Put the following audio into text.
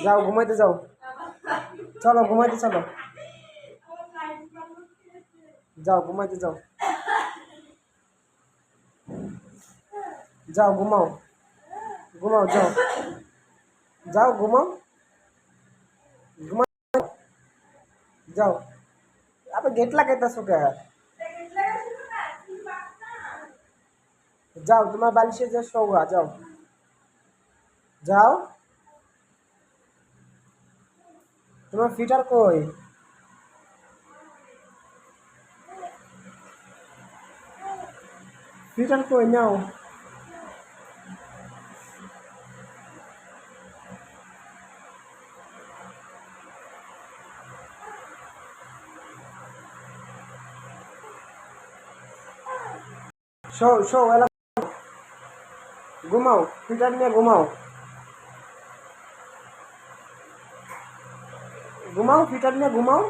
যাও ঘুমাইতে যাও, চলো ঘুমাইতে চলো, যাও ঘুমাইতে যাও, যাও ঘুমাও, ঘুমাও যাও, যাও ঘুমাও, ঘুমাও যাও। আপনি গেট লাগাইতেছো কে? যাও তোমার বালিশে যে শোয়া, যাও যাও। তোমার ফিটার কই? ফিটার কই নাও। শো শো এলা, ঘুমাও, ফিটার নিয়ে ঘুমাও, ঘুমাও ফিটার নিয়ে ঘুমাও।